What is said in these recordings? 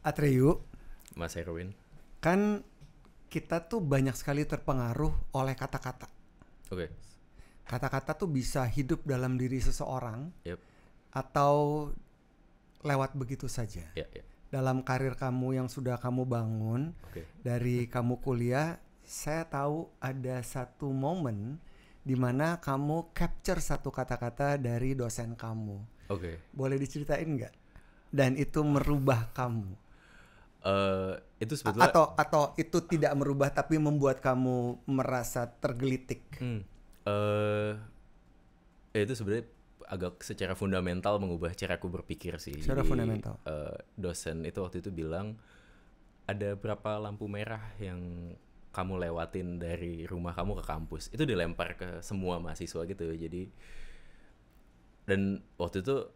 Atreyu, Mas Erwin. kan kita tuh banyak sekali terpengaruh oleh kata-kata. Oke. Kata-kata tuh bisa hidup dalam diri seseorang Yep. atau lewat begitu saja. Ya, ya. Dalam karir kamu yang sudah kamu bangun, Oke. dari kamu kuliah, saya tahu ada satu momen di mana kamu capture satu kata-kata dari dosen kamu. Oke. Boleh diceritain nggak? Dan itu merubah kamu? Itu sebetulnya Atau itu tidak merubah tapi membuat kamu merasa tergelitik? itu sebenarnya agak secara fundamental mengubah cara aku berpikir sih. Secara Jadi, fundamental. Dosen itu waktu itu bilang ada berapa lampu merah yang kamu lewatin dari rumah kamu ke kampus. Itu dilempar ke semua mahasiswa gitu. Jadi dan waktu itu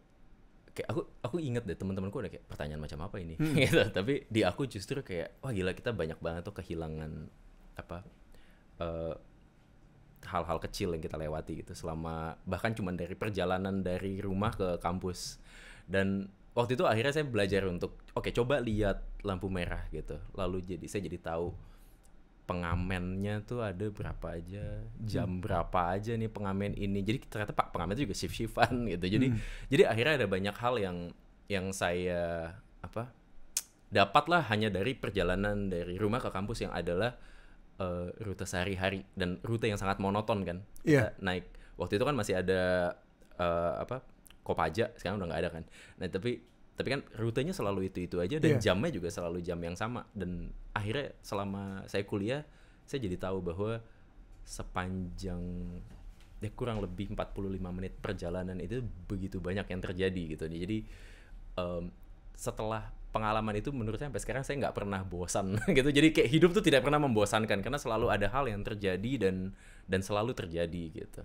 kayak aku inget deh teman-temanku ada kayak pertanyaan macam apa ini gitu. Tapi di aku justru kayak wah gila kita banyak banget tuh kehilangan apa hal-hal kecil yang kita lewati gitu selama bahkan cuma dari perjalanan dari rumah ke kampus. Dan waktu itu akhirnya saya belajar untuk oke, coba lihat lampu merah gitu. Lalu saya jadi tahu pengamennya tuh ada berapa aja, jam berapa aja nih pengamen ini. Jadi ternyata Pak pengamen itu juga shift-shiftan gitu. Jadi akhirnya ada banyak hal yang saya dapatlah hanya dari perjalanan dari rumah ke kampus yang adalah rute sehari-hari dan rute yang sangat monoton kan. Iya. Kita naik waktu itu kan masih ada Kopaja, sekarang udah nggak ada kan. Nah tapi kan rutenya selalu itu aja dan jamnya juga selalu jam yang sama. Dan akhirnya selama saya kuliah saya jadi tahu bahwa sepanjang kurang lebih 45 menit perjalanan itu begitu banyak yang terjadi gitu. Jadi setelah pengalaman itu menurut saya sampai sekarang saya nggak pernah bosan gitu. Jadi kayak hidup tuh tidak pernah membosankan karena selalu ada hal yang terjadi dan selalu terjadi gitu.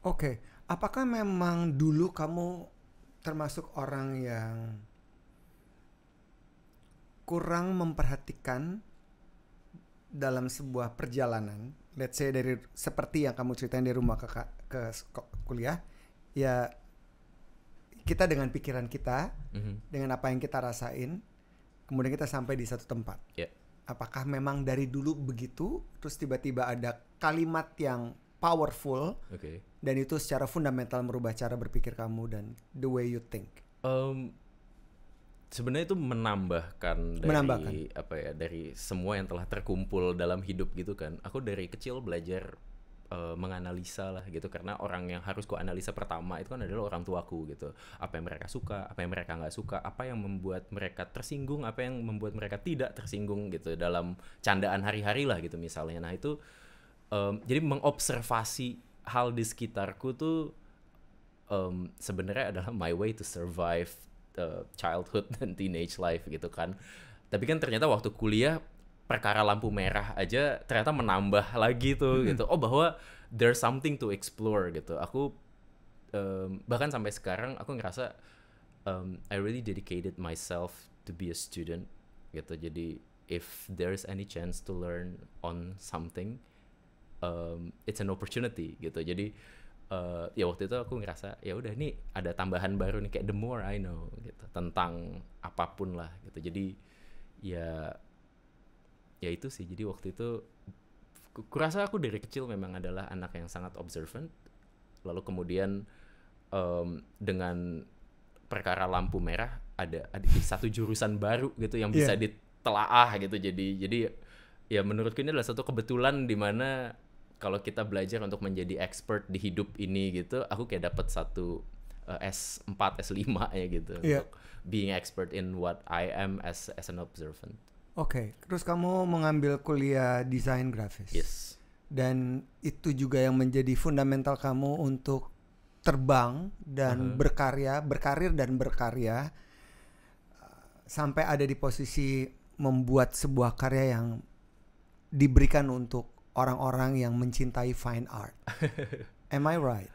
Oke, apakah memang dulu kamu termasuk orang yang kurang memperhatikan dalam sebuah perjalanan, let's say dari seperti yang kamu ceritain dari rumah ke kuliah, ya kita dengan pikiran kita, dengan apa yang kita rasain, kemudian kita sampai di satu tempat. Yeah. Apakah memang dari dulu begitu, terus tiba-tiba ada kalimat yang powerful, dan itu secara fundamental merubah cara berpikir kamu dan the way you think? Sebenarnya itu menambahkan dari semua yang telah terkumpul dalam hidup gitu kan. Aku dari kecil belajar menganalisa lah gitu, karena orang yang harus ku analisa pertama itu kan adalah orang tuaku gitu. Apa yang mereka suka, apa yang mereka nggak suka, apa yang membuat mereka tersinggung, apa yang membuat mereka tidak tersinggung gitu dalam candaan hari-hari lah gitu misalnya. Nah itu jadi mengobservasi hal di sekitarku tuh sebenarnya adalah my way to survive childhood dan teenage life gitu kan. Tapi kan ternyata waktu kuliah perkara lampu merah aja ternyata menambah lagi tuh gitu. Oh bahwa there's something to explore gitu. Aku bahkan sampai sekarang aku ngerasa I really dedicated myself to be a student gitu. Jadi if there's any chance to learn on something, it's an opportunity gitu. Jadi ya waktu itu aku ngerasa ya udah nih ada tambahan baru nih, kayak the more I know gitu tentang apapun lah gitu. Jadi ya itu sih. Jadi waktu itu kurasa aku dari kecil memang adalah anak yang sangat observant. Lalu kemudian dengan perkara lampu merah ada satu jurusan baru gitu yang bisa ditelaah gitu. Jadi ya menurutku ini adalah satu kebetulan di mana kalau kita belajar untuk menjadi expert di hidup ini gitu, aku kayak dapat satu S4, S5 ya gitu untuk being expert in what I am as an observant. Oke, terus kamu mengambil kuliah desain grafis. Yes. Dan itu juga yang menjadi fundamental kamu untuk terbang dan berkarir dan berkarya sampai ada di posisi membuat sebuah karya yang diberikan untuk orang-orang yang mencintai fine art. Am I right?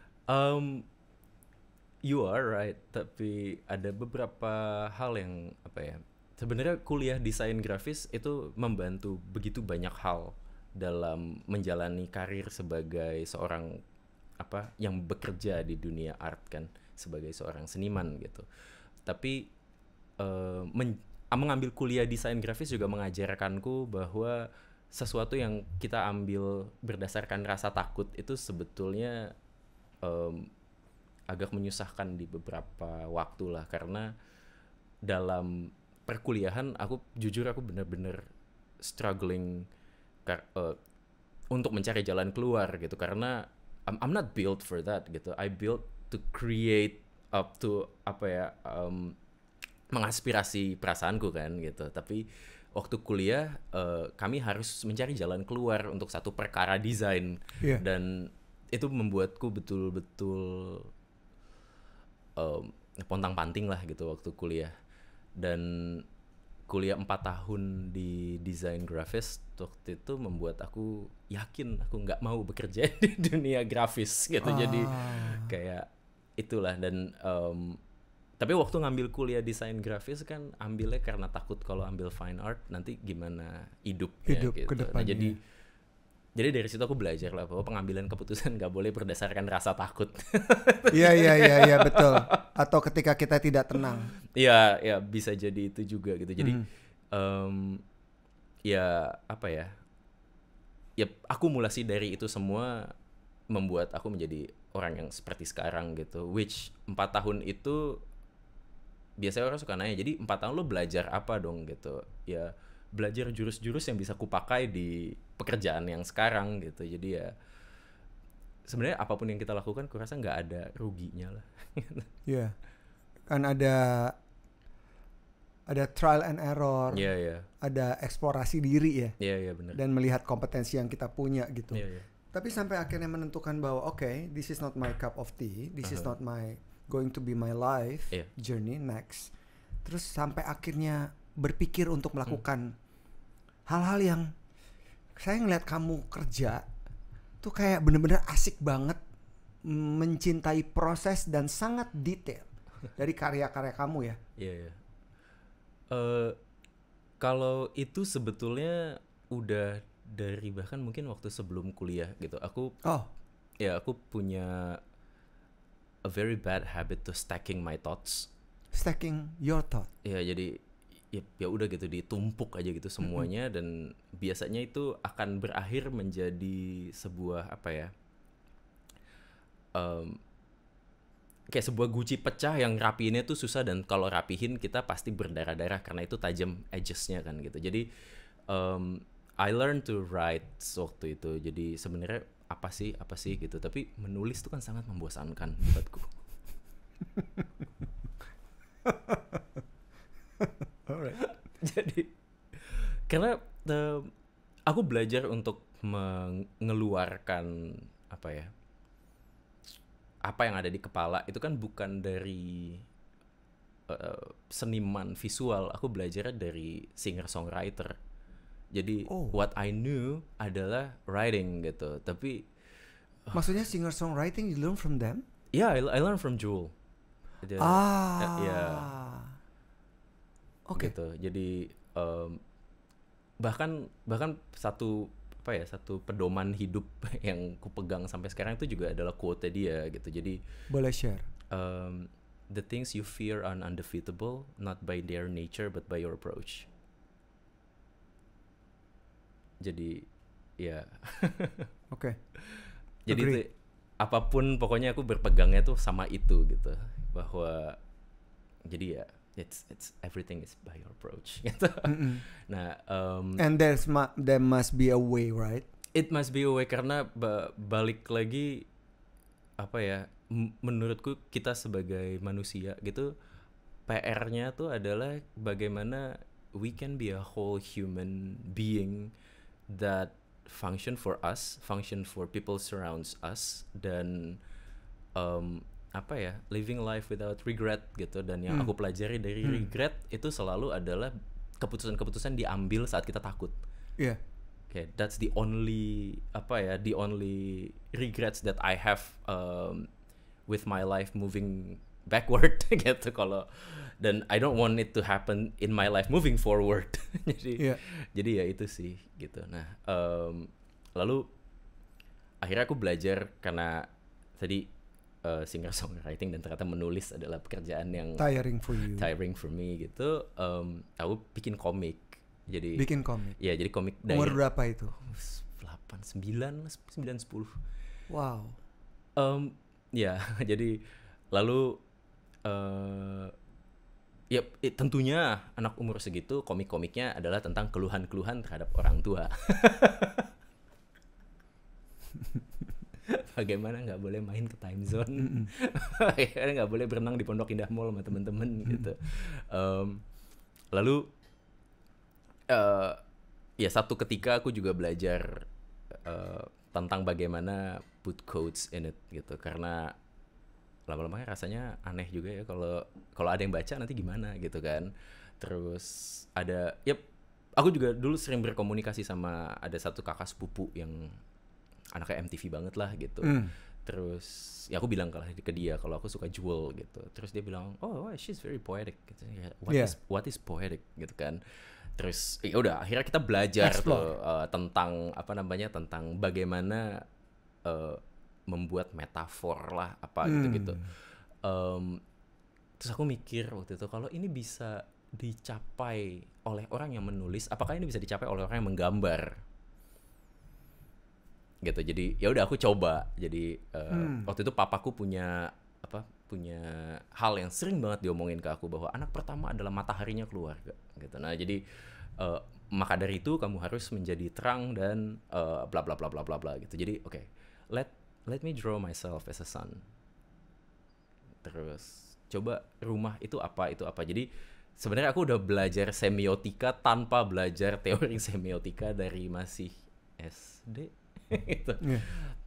You are right, tapi ada beberapa hal yang sebenarnya kuliah desain grafis itu membantu begitu banyak hal dalam menjalani karir sebagai seorang yang bekerja di dunia art kan, sebagai seorang seniman gitu. Tapi mengambil kuliah desain grafis juga mengajarkanku bahwa sesuatu yang kita ambil berdasarkan rasa takut itu sebetulnya agak menyusahkan di beberapa waktu lah, karena dalam perkuliahan aku benar-benar struggling untuk mencari jalan keluar gitu, karena I'm not built for that gitu. I built to create up to mengaspirasi perasaanku kan gitu. Tapi waktu kuliah kami harus mencari jalan keluar untuk satu perkara desain, dan itu membuatku betul-betul pontang-panting lah gitu waktu kuliah. Dan kuliah 4 tahun di desain grafis waktu itu membuat aku yakin aku nggak mau bekerja di dunia grafis gitu. Jadi kayak itulah. Dan tapi waktu ngambil kuliah desain grafis kan ambilnya karena takut kalau ambil fine art nanti gimana hidupnya gitu. Nah, jadi dari situ aku belajar lah bahwa pengambilan keputusan nggak boleh berdasarkan rasa takut. Iya betul. Atau ketika kita tidak tenang. Iya bisa jadi itu juga gitu. Jadi ya akumulasi dari itu semua membuat aku menjadi orang yang seperti sekarang gitu. Which 4 tahun itu biasanya orang suka nanya, jadi 4 tahun lo belajar apa dong gitu. Ya belajar jurus-jurus yang bisa kupakai di pekerjaan yang sekarang gitu. Jadi ya sebenarnya apapun yang kita lakukan kurasa nggak ada ruginya lah. Iya. Kan ada trial and error. Ada eksplorasi diri ya. Iya benar. Dan melihat kompetensi yang kita punya gitu. Iya. Tapi sampai akhirnya menentukan bahwa this is not my cup of tea, this is not my going to be my life journey next. Terus sampai akhirnya berpikir untuk melakukan hal-hal yang saya ngeliat kamu kerja tuh kayak bener-bener asik banget, mencintai proses dan sangat detail dari karya-karya kamu ya. Iya. Kalau itu sebetulnya udah dari bahkan mungkin waktu sebelum kuliah gitu. Aku punya a very bad habit to stacking my thoughts. Stacking your thought. Ya jadi ya udah gitu ditumpuk aja gitu semuanya, dan biasanya itu akan berakhir menjadi sebuah kayak sebuah guci pecah yang rapiinnya tuh susah, dan kalau rapihin kita pasti berdarah-darah karena itu tajam edges-nya kan gitu. Jadi I learned to write waktu itu. Jadi sebenarnya apa sih gitu, tapi menulis itu kan sangat membosankan buatku. Alright. Jadi karena aku belajar untuk mengeluarkan apa yang ada di kepala itu kan bukan dari seniman visual. Aku belajarnya dari singer songwriter. Jadi what I knew adalah writing gitu. Tapi maksudnya singer songwriting you learn from them? Yeah, I learn from Jewel. Oke. Gitu. Jadi bahkan satu pedoman hidup yang kupegang sampai sekarang itu juga adalah quote dia gitu. Jadi boleh share. The things you fear are undefeatable, not by their nature but by your approach. Jadi ya. Oke. Jadi itu, apapun pokoknya aku berpegangnya tuh sama itu gitu, bahwa jadi ya it's everything is by your approach gitu. Nah, and there must be a way, right? It must be a way, karena balik lagi menurutku kita sebagai manusia gitu, PR-nya tuh adalah bagaimana we can be a whole human being that function for us, function for people surrounds us, dan living life without regret gitu. Dan yang aku pelajari dari regret itu selalu adalah keputusan-keputusan diambil saat kita takut. Iya. Okay, that's the only regrets that I have with my life moving backward gitu. Kalau dan I don't want it to happen in my life moving forward. Jadi ya itu sih gitu. Nah, lalu akhirnya aku belajar karena tadi singer songwriting dan ternyata menulis adalah pekerjaan yang tiring for me gitu. Aku bikin komik. Jadi bikin komik. Ya, jadi komik umur berapa itu? 8, 9, 10. Wow. Ya, jadi lalu ya tentunya anak umur segitu komik-komiknya adalah tentang keluhan-keluhan terhadap orang tua. Bagaimana nggak boleh main ke time zone, nggak boleh berenang di Pondok Indah Mall sama temen-temen gitu. Lalu ya satu ketika aku juga belajar tentang bagaimana put quotes in it gitu, karena lama-lama rasanya aneh juga ya kalau ada yang baca nanti gimana gitu kan. Terus ada aku juga dulu sering berkomunikasi sama ada satu kakak sepupu yang anaknya MTV banget lah gitu. Terus ya aku bilang ke dia kalau aku suka Jewel gitu. Terus dia bilang, oh she's very poetic gitu. What is poetic gitu kan. Terus ya udah akhirnya kita belajar tuh tentang tentang bagaimana membuat metafor lah apa gitu. Terus aku mikir waktu itu, kalau ini bisa dicapai oleh orang yang menulis, apakah ini bisa dicapai oleh orang yang menggambar? Gitu. Jadi ya udah aku coba. Jadi waktu itu papaku punya hal yang sering banget diomongin ke aku, bahwa anak pertama adalah mataharinya keluarga gitu. Nah, jadi maka dari itu kamu harus menjadi terang dan bla bla bla bla bla bla gitu. Jadi oke, let me draw myself as a sun. Terus coba rumah itu apa. Jadi sebenarnya aku udah belajar semiotika tanpa belajar teori semiotika dari masih SD gitu.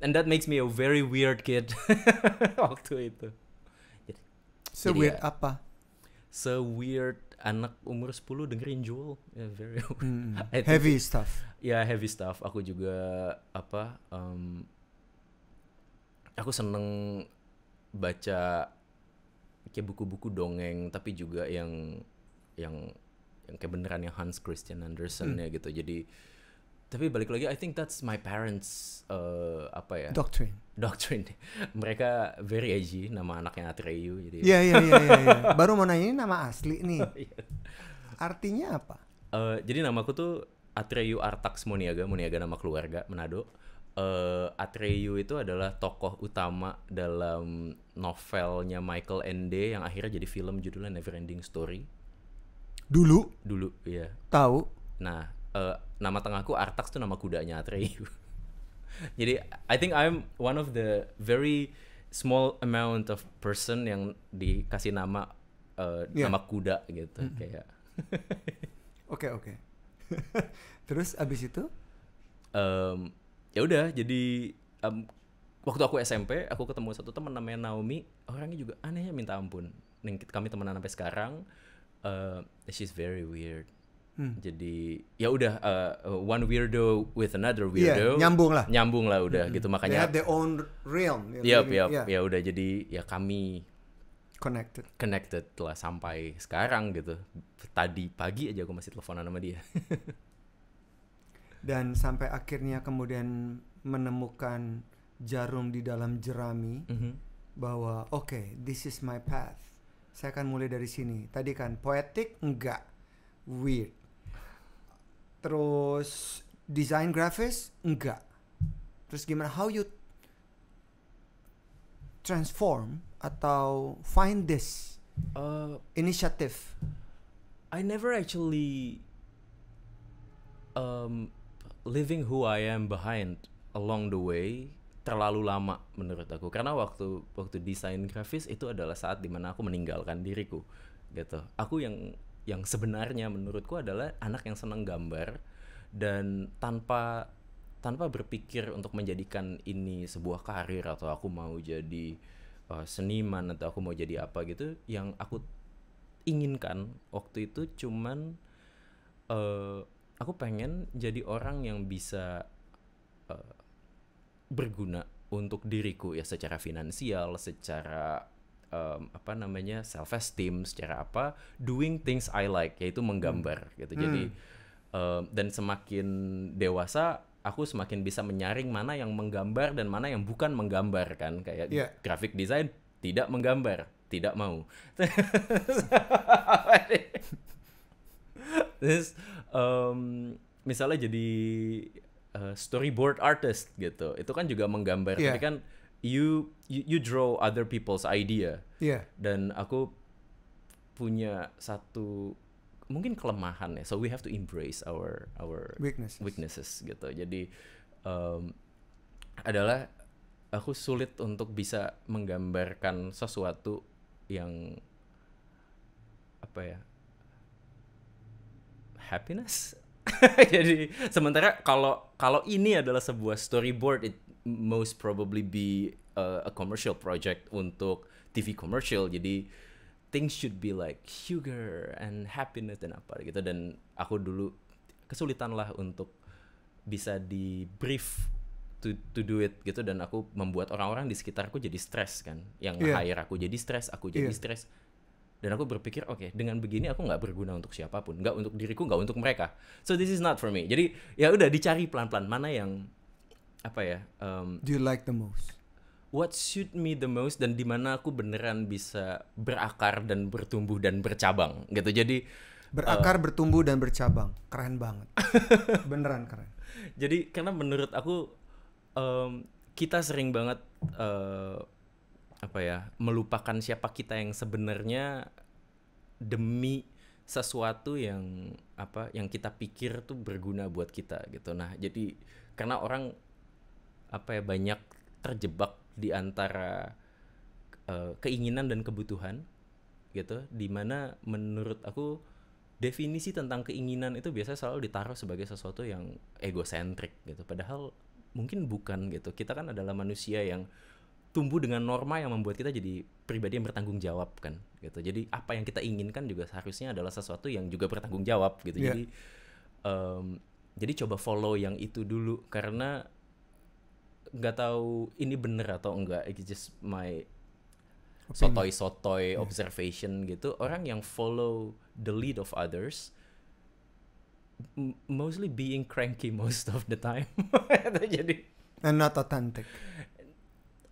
And that makes me a very weird kid waktu itu. Weird apa? Weird anak umur 10 dengerin Jewel. Yeah, very heavy stuff. Ya, heavy stuff. Aku juga aku seneng baca kayak buku-buku dongeng, tapi juga yang kayak beneran yang Hans Christian Andersen ya gitu. Jadi tapi balik lagi, I think that's my parents doctrine. Mereka very edgy, nama anaknya Atreyu. Jadi Iya. Baru mau nanya, ini nama asli nih. Artinya apa? Jadi namaku tuh Atreyu Artax Moniaga nama keluarga Manado. Atreyu itu adalah tokoh utama dalam novelnya Michael Ende yang akhirnya jadi film judulnya Neverending Story. Dulu, iya. Tahu. Nah, nama tengahku Artax tuh nama kudanya Atreyu. Jadi I think I'm one of the very small amount of person yang dikasih nama nama kuda gitu kayak. Oke. Terus abis itu? Ya udah, jadi waktu aku SMP aku ketemu satu teman namanya Naomi, orangnya juga anehnya minta ampun. Kami temenan sampai sekarang. She's very weird. Jadi ya udah one weirdo with another weirdo. Nyambung lah udah gitu, makanya. They have their own realm. Ya udah, jadi ya kami connected lah sampai sekarang gitu. Tadi pagi aja aku masih teleponan sama dia. Dan sampai akhirnya kemudian menemukan jarum di dalam jerami, bahwa okay, this is my path. Saya akan mulai dari sini. Tadi kan poetic, enggak, weird. Terus design grafis, enggak. Terus gimana, how you transform atau find this initiative? I never actually living who I am behind along the way terlalu lama menurut aku, karena waktu desain grafis itu adalah saat dimana aku meninggalkan diriku gitu. Aku yang sebenarnya menurutku adalah anak yang senang gambar, dan tanpa berpikir untuk menjadikan ini sebuah karir atau aku mau jadi seniman atau aku mau jadi apa gitu. Yang aku inginkan waktu itu cuman aku pengen jadi orang yang bisa berguna untuk diriku ya, secara finansial, secara self esteem, secara doing things I like, yaitu menggambar gitu. Jadi dan semakin dewasa aku semakin bisa menyaring mana yang menggambar dan mana yang bukan menggambar kan, kayak graphic design tidak menggambar, tidak mau. Terus misalnya jadi storyboard artist gitu, itu kan juga menggambar, tapi kan you draw other people's idea. Dan aku punya satu mungkin kelemahan ya, so we have to embrace our weaknesses gitu. Jadi adalah aku sulit untuk bisa menggambarkan sesuatu yang apa ya, happiness. Jadi sementara kalau ini adalah sebuah storyboard, it most probably be a commercial project untuk TV commercial. Jadi things should be like sugar and happiness dan apa gitu. Dan aku dulu kesulitan lah untuk bisa di brief to do it gitu. Dan aku membuat orang-orang di sekitarku jadi stres kan. Yang hire aku jadi stres, aku jadi stres. Dan aku berpikir, oke, dengan begini aku nggak berguna untuk siapapun, nggak untuk diriku, nggak untuk mereka. So this is not for me. Jadi ya udah dicari pelan-pelan mana yang apa ya? Do you like the most? What suit me the most, dan di mana aku beneran bisa berakar dan bertumbuh dan bercabang gitu. Jadi berakar, bertumbuh dan bercabang, keren banget. Beneran keren. Jadi karena menurut aku kita sering banget apa ya, melupakan siapa kita yang sebenarnya demi sesuatu yang apa yang kita pikir tuh berguna buat kita gitu. Nah, jadi karena orang apa ya, banyak terjebak di antara keinginan dan kebutuhan gitu, dimana menurut aku definisi tentang keinginan itu biasanya selalu ditaruh sebagai sesuatu yang egosentrik gitu, padahal mungkin bukan gitu. Kita kan adalah manusia yang tumbuh dengan norma yang membuat kita jadi pribadi yang bertanggung jawab kan gitu. Jadi apa yang kita inginkan juga seharusnya adalah sesuatu yang juga bertanggung jawab gitu. Jadi coba follow yang itu dulu, karena nggak tahu ini bener atau enggak, it's just my sotoy observation gitu. Orang yang follow the lead of others mostly being cranky most of the time. Jadi and not authentic.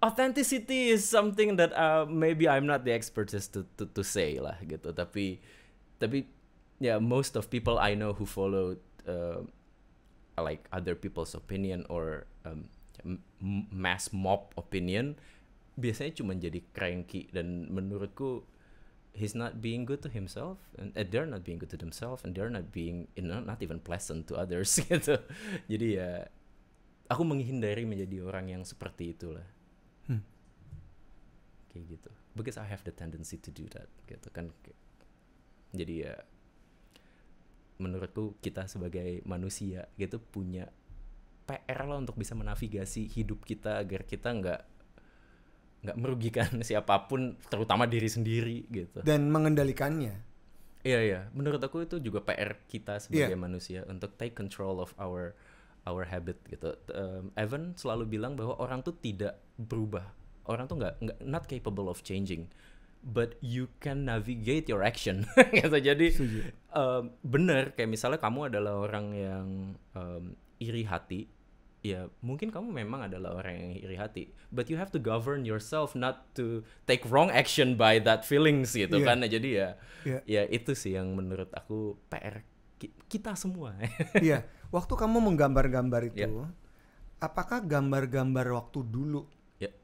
Authenticity is something that maybe I'm not the expert to say lah gitu. Tapi yeah, most of people I know who follow like other people's opinion or mass mob opinion biasanya cuma jadi cranky, dan menurutku he's not being good to himself, and they're not being good to themselves, and they're not being not even pleasant to others gitu. Jadi ya aku menghindari menjadi orang yang seperti itulah. Kayak gitu, because I have the tendency to do that gitu kan. Jadi ya menurutku kita sebagai manusia gitu punya PR lah untuk bisa menavigasi hidup kita agar kita nggak merugikan siapapun, terutama diri sendiri gitu, dan mengendalikannya. Iya, menurut aku itu juga PR kita sebagai manusia untuk take control of our habit gitu. Evan selalu bilang bahwa orang tuh tidak berubah, orang tuh nggak not capable of changing, but you can navigate your action gitu. Jadi bener, kayak misalnya kamu adalah orang yang iri hati, ya mungkin kamu memang adalah orang yang iri hati, but you have to govern yourself not to take wrong action by that feelings gitu kan. Jadi ya itu sih yang menurut aku PR kita semua. Iya, waktu kamu menggambar-gambar itu, apakah gambar-gambar waktu dulu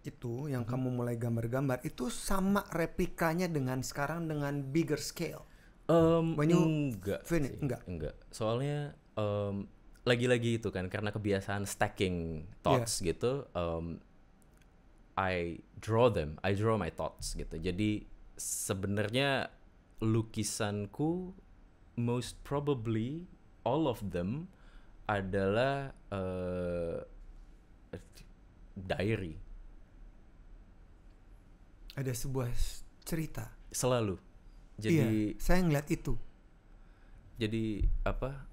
itu yang kamu mulai gambar-gambar itu sama replikanya dengan sekarang dengan bigger scale? Enggak. Soalnya lagi-lagi itu kan karena kebiasaan stacking thoughts gitu. I draw my thoughts gitu. Jadi sebenarnya lukisanku most probably all of them adalah diary. Ada sebuah cerita selalu. Jadi saya ngeliat itu. Jadi apa?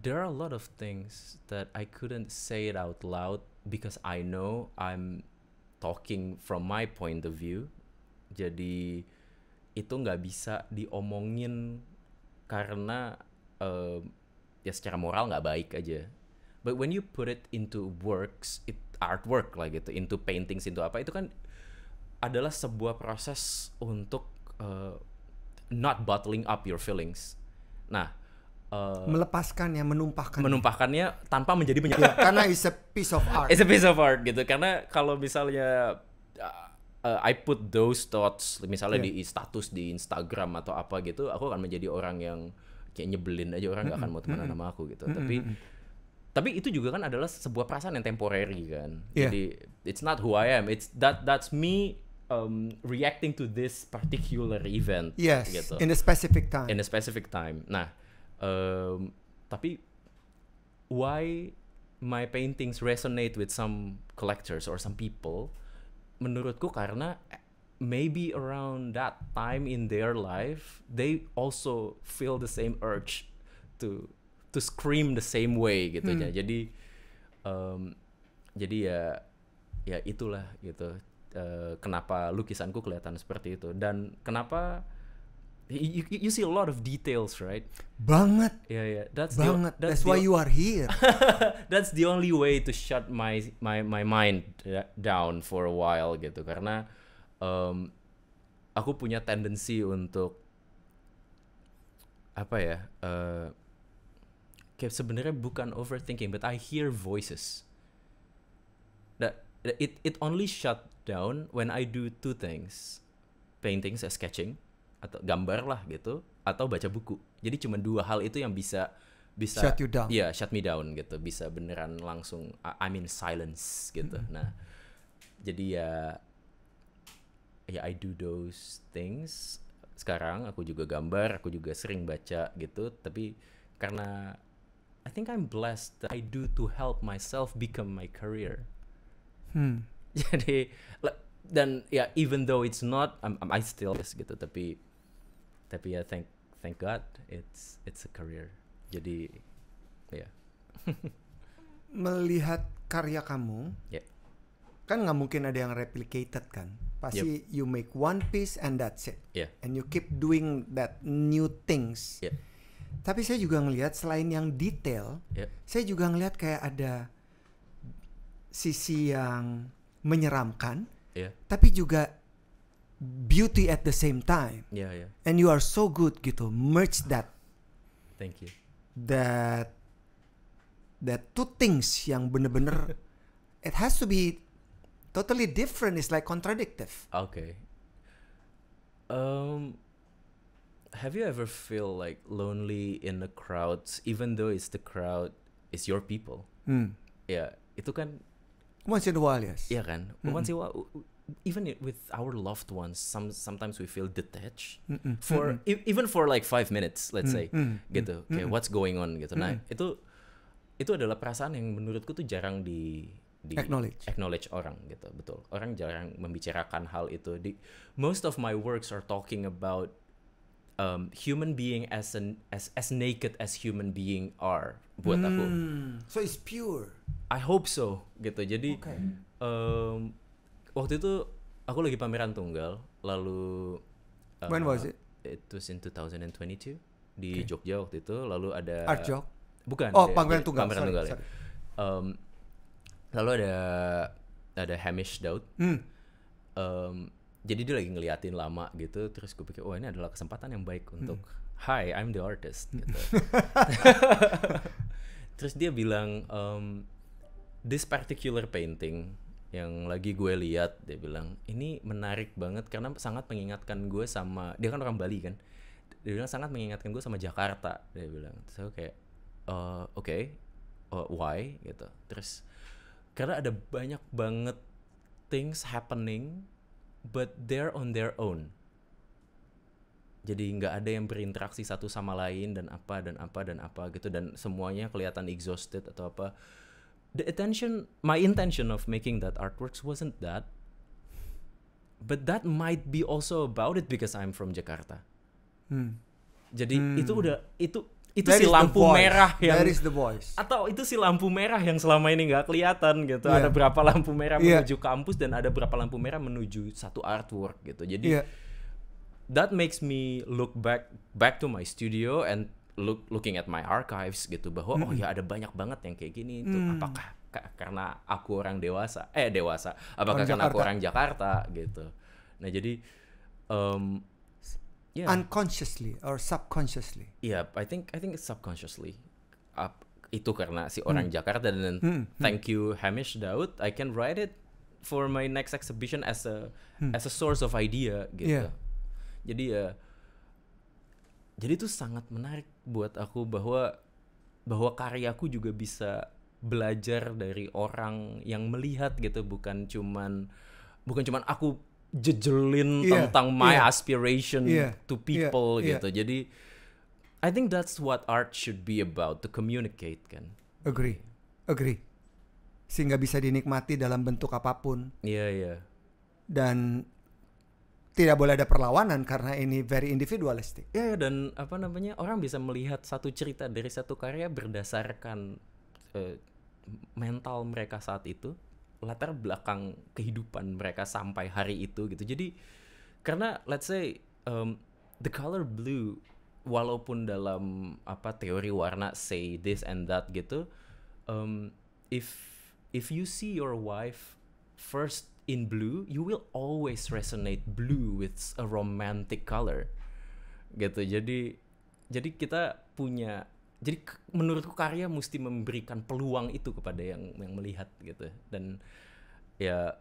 There are a lot of things that I couldn't say it out loud because I know I'm talking from my point of view. Jadi itu nggak bisa diomongin karena ya secara moral nggak baik aja. But when you put it into works, artwork lah gitu, into paintings, into apa, itu kan adalah sebuah proses untuk not bottling up your feelings. Nah, melepaskannya, menumpahkannya tanpa menjadi penyesalan. Karena it's a piece of art. It's a piece of art gitu. Karena kalau misalnya I put those thoughts misalnya di status di Instagram atau apa gitu, aku akan menjadi orang yang kayak nyebelin aja, orang nggak akan mau temenan sama aku gitu. Tapi itu juga kan adalah sebuah perasaan yang temporary kan. Jadi it's not who I am. It's that's me reacting to this particular event. Yes. Gitu. In a specific time. In a specific time. Nah, tapi why my paintings resonate with some collectors or some people, menurutku karena maybe around that time in their life they also feel the same urge to scream the same way gitu ya. Jadi ya itulah gitu, kenapa lukisanku kelihatan seperti itu dan kenapa you see a lot of details, right? Banget. Yeah. That's why you are here. That's the only way to shut my mind down for a while gitu. Karena aku punya tendensi untuk apa ya? Kayak sebenarnya bukan overthinking, but I hear voices. That it only shut down when I do two things: paintings, sketching, atau gambar lah gitu, atau baca buku. Jadi cuma dua hal itu yang bisa shut you down. Iya, shut me down gitu. Bisa beneran langsung I'm in silence gitu. Nah, jadi ya I do those things. Sekarang aku juga gambar, aku juga sering baca gitu, tapi karena I think I'm blessed that I do to help myself become my career. Jadi dan ya even though it's not I still gitu, tapi ya thank God it's a career. Jadi ya melihat karya kamu kan nggak mungkin ada yang replicated kan, pasti you make one piece and that's it, and you keep doing that new things. Tapi saya juga ngelihat selain yang detail, saya juga ngelihat kayak ada sisi yang menyeramkan, tapi juga beauty at the same time. And you are so good gitu, merge that. Thank you. That two things yang bener-bener it has to be totally different. It's like contradictive. Okay. Have you ever feel like lonely in the crowds, even though it's the crowd is your people? Ya, itu kan once in a while, yes. Iya kan? Once in a while, even with our loved ones, sometimes we feel detached even for like 5 minutes, let's say, gitu. Kayak what's going on gitu. Nah, itu adalah perasaan yang menurutku tuh jarang di acknowledge orang gitu. Betul. Orang jarang membicarakan hal itu. Most of my works are talking about human being as naked as human being are buat aku. So it's pure. I hope so gitu. Jadi waktu itu aku lagi pameran tunggal, lalu when was it? It was in 2022 di Jogja waktu itu. Lalu ada Art Jog? Bukan. Pameran tunggal. Ya. Lalu ada Hamish Daud. Jadi dia lagi ngeliatin lama gitu, terus gue pikir, ini adalah kesempatan yang baik untuk hi, I'm the artist gitu. Terus dia bilang, this particular painting yang lagi gue lihat, dia bilang, ini menarik banget karena sangat mengingatkan gue sama, dia kan orang Bali kan, dia bilang sangat mengingatkan gue sama Jakarta, dia bilang. Terus aku kayak, why gitu. Terus karena ada banyak banget things happening, but they're on their own. Jadi nggak ada yang berinteraksi satu sama lain dan apa gitu, dan semuanya kelihatan exhausted atau apa. My intention of making that artworks wasn't that, but that might be also about it because I'm from Jakarta. Jadi itu si lampu merah yang that is the voice. Atau itu si lampu merah yang selama ini nggak kelihatan gitu. Ada berapa lampu merah menuju kampus dan ada berapa lampu merah menuju satu artwork gitu. Jadi that makes me look back to my studio and looking at my archives gitu bahwa oh ya ada banyak banget yang kayak gini itu apakah karena aku orang dewasa apakah karena aku orang Jakarta gitu. Nah jadi unconsciously or subconsciously. Yeah, I think it's subconsciously. Itu karena si orang Jakarta dan thank you Hamish Daud, I can write it for my next exhibition as a source of idea gitu. Yeah. Jadi itu sangat menarik buat aku bahwa karyaku juga bisa belajar dari orang yang melihat gitu, bukan cuman aku jejelin tentang my aspiration to people gitu. Jadi I think that's what art should be about, to communicate kan. Agree. Sehingga bisa dinikmati dalam bentuk apapun. Iya. Dan tidak boleh ada perlawanan karena ini very individualistic. Iya, dan orang bisa melihat satu cerita dari satu karya berdasarkan mental mereka saat itu, latar belakang kehidupan mereka sampai hari itu gitu. Jadi karena let's say the color blue, walaupun dalam teori warna say this and that gitu, if you see your wife first in blue, you will always resonate blue with a romantic color gitu. Jadi kita punya, jadi menurutku karya mesti memberikan peluang itu kepada yang melihat gitu. Dan ya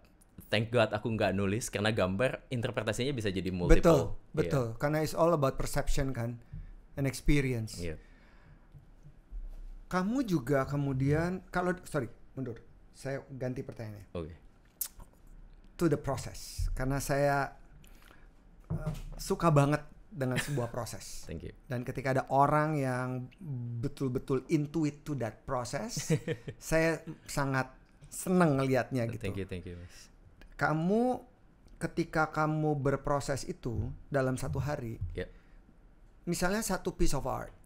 thank God aku nggak nulis, karena gambar interpretasinya bisa jadi multiple. Betul. Karena it's all about perception kan, and experience. Kamu juga kemudian mundur. Saya ganti pertanyaannya. Okay. To the process, karena saya suka banget dengan sebuah proses. Thank you. Dan ketika ada orang yang betul-betul intuit to that process, saya sangat senang ngelihatnya gitu. Thank you. Kamu ketika kamu berproses itu dalam satu hari, misalnya satu piece of art,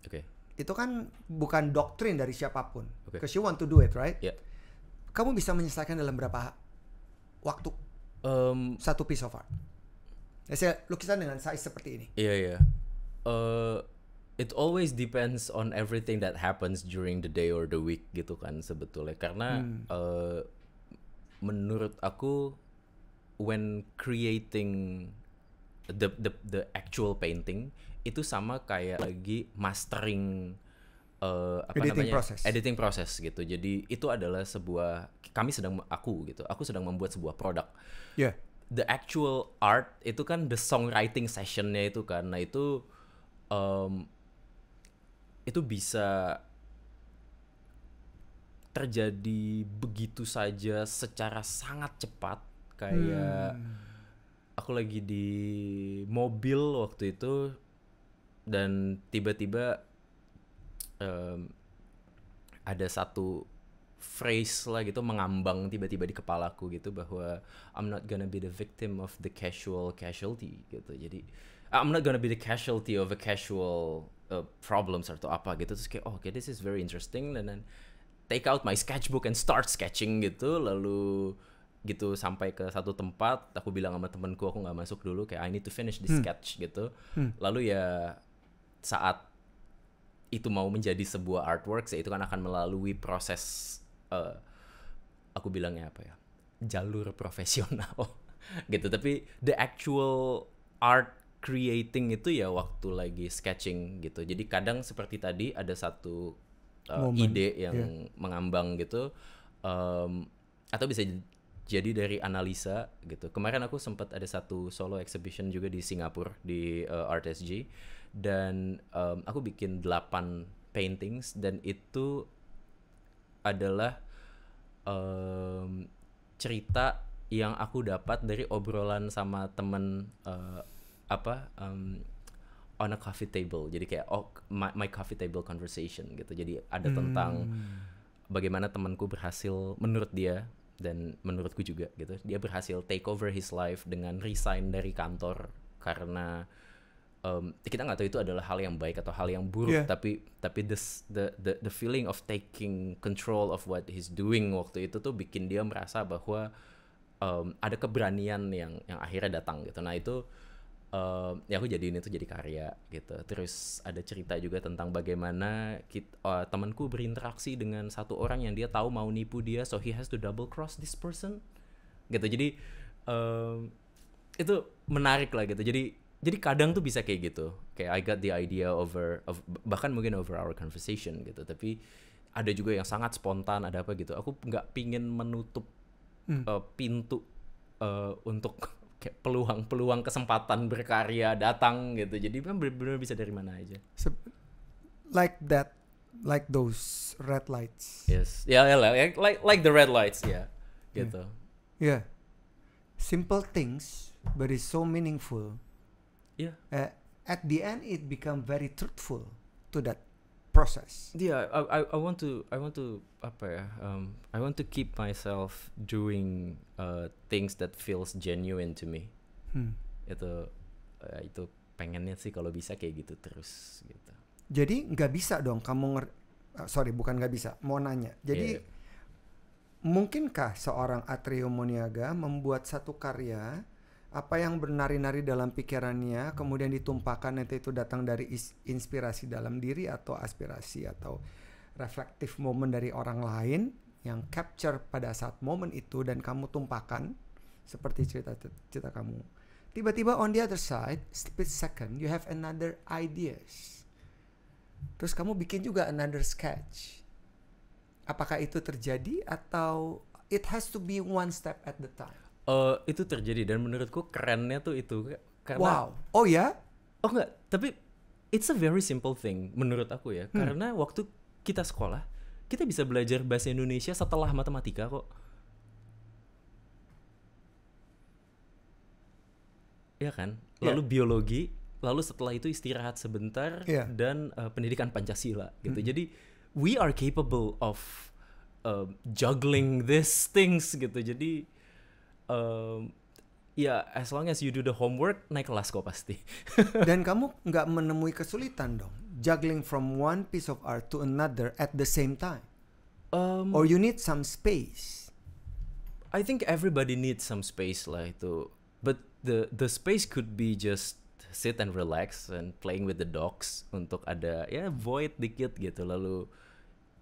itu kan bukan doktrin dari siapapun, because you want to do it, right? Kamu bisa menyelesaikan dalam berapa waktu satu piece of art? Saya lukisan dengan size seperti ini. Iya. It always depends on everything that happens during the day or the week gitu kan sebetulnya. Karena menurut aku when creating the actual painting itu sama kayak lagi mastering editing process gitu. Jadi itu adalah aku sedang membuat sebuah produk. The actual art itu kan the songwriting sessionnya itu kan, nah itu bisa terjadi begitu saja secara sangat cepat. Kayak aku lagi di mobil waktu itu dan tiba-tiba ada satu phrase lah gitu mengambang tiba-tiba di kepalaku gitu, bahwa I'm not gonna be the victim of the casualty gitu. Jadi I'm not gonna be the casualty of a casual problems atau apa gitu. Terus kayak okay, this is very interesting, dan then take out my sketchbook and start sketching gitu. Lalu gitu sampai ke satu tempat, aku bilang sama temanku aku nggak masuk dulu, kayak I need to finish this sketch gitu. Lalu ya saat itu mau menjadi sebuah artwork, ya itu kan akan melalui proses aku bilangnya jalur profesional gitu. Tapi the actual art creating itu ya waktu lagi sketching gitu. Jadi kadang seperti tadi ada satu ide yang mengambang gitu, atau bisa jadi dari analisa gitu. Kemarin aku sempat ada satu solo exhibition juga di Singapura di ArtSG, dan aku bikin 8 paintings, dan itu adalah cerita yang aku dapat dari obrolan sama temen on a coffee table. Jadi kayak my coffee table conversation gitu. Jadi ada tentang bagaimana temanku berhasil, menurut dia dan menurutku juga gitu, dia berhasil take over his life dengan resign dari kantor karena kita nggak tahu itu adalah hal yang baik atau hal yang buruk, tapi the feeling of taking control of what he's doing waktu itu tuh bikin dia merasa bahwa ada keberanian yang akhirnya datang gitu. Nah itu ya aku jadiin itu jadi karya gitu. Terus ada cerita juga tentang bagaimana temanku berinteraksi dengan satu orang yang dia tahu mau nipu dia, so he has to double cross this person gitu. Jadi itu menarik lah gitu. Jadi kadang tuh bisa kayak gitu, kayak I got the idea bahkan mungkin over our conversation gitu. Tapi ada juga yang sangat spontan, ada apa gitu. Aku nggak pingin menutup pintu untuk kayak peluang kesempatan berkarya datang gitu. Jadi benar-benar bisa dari mana aja. Like those red lights. Yes, like the red lights, gitu. Yeah, simple things, but it's so meaningful. Yeah. At the end, it become very truthful to that process. Yeah, I want to I want to keep myself doing things that feels genuine to me. Itu pengennya sih kalau bisa kayak gitu terus gitu. Jadi nggak bisa dong kamu bukan nggak bisa, mau nanya. Jadi mungkinkah seorang Atreyu Muniaga membuat satu karya, apa yang bernari-nari dalam pikirannya kemudian ditumpahkan, nanti itu datang dari inspirasi dalam diri atau aspirasi atau reflektif momen dari orang lain yang capture pada saat momen itu dan kamu tumpahkan seperti cerita kamu. Tiba-tiba on the other side, split second, you have another ideas. Terus kamu bikin juga another sketch. Apakah itu terjadi atau it has to be one step at the time? Itu terjadi dan menurutku kerennya tuh itu karena wow. Oh ya? Oh enggak, tapi it's a very simple thing menurut aku ya. Karena waktu kita sekolah, kita bisa belajar bahasa Indonesia setelah matematika kok. Ya kan? Lalu biologi, lalu setelah itu istirahat sebentar dan pendidikan Pancasila gitu. Jadi we are capable of juggling these things gitu. Jadi as long as you do the homework, naik kelas kok pasti. Dan kamu nggak menemui kesulitan dong juggling from one piece of art to another at the same time, or you need some space? I think everybody needs some space lah itu, but the space could be just sit and relax and playing with the dogs untuk ada void dikit gitu, lalu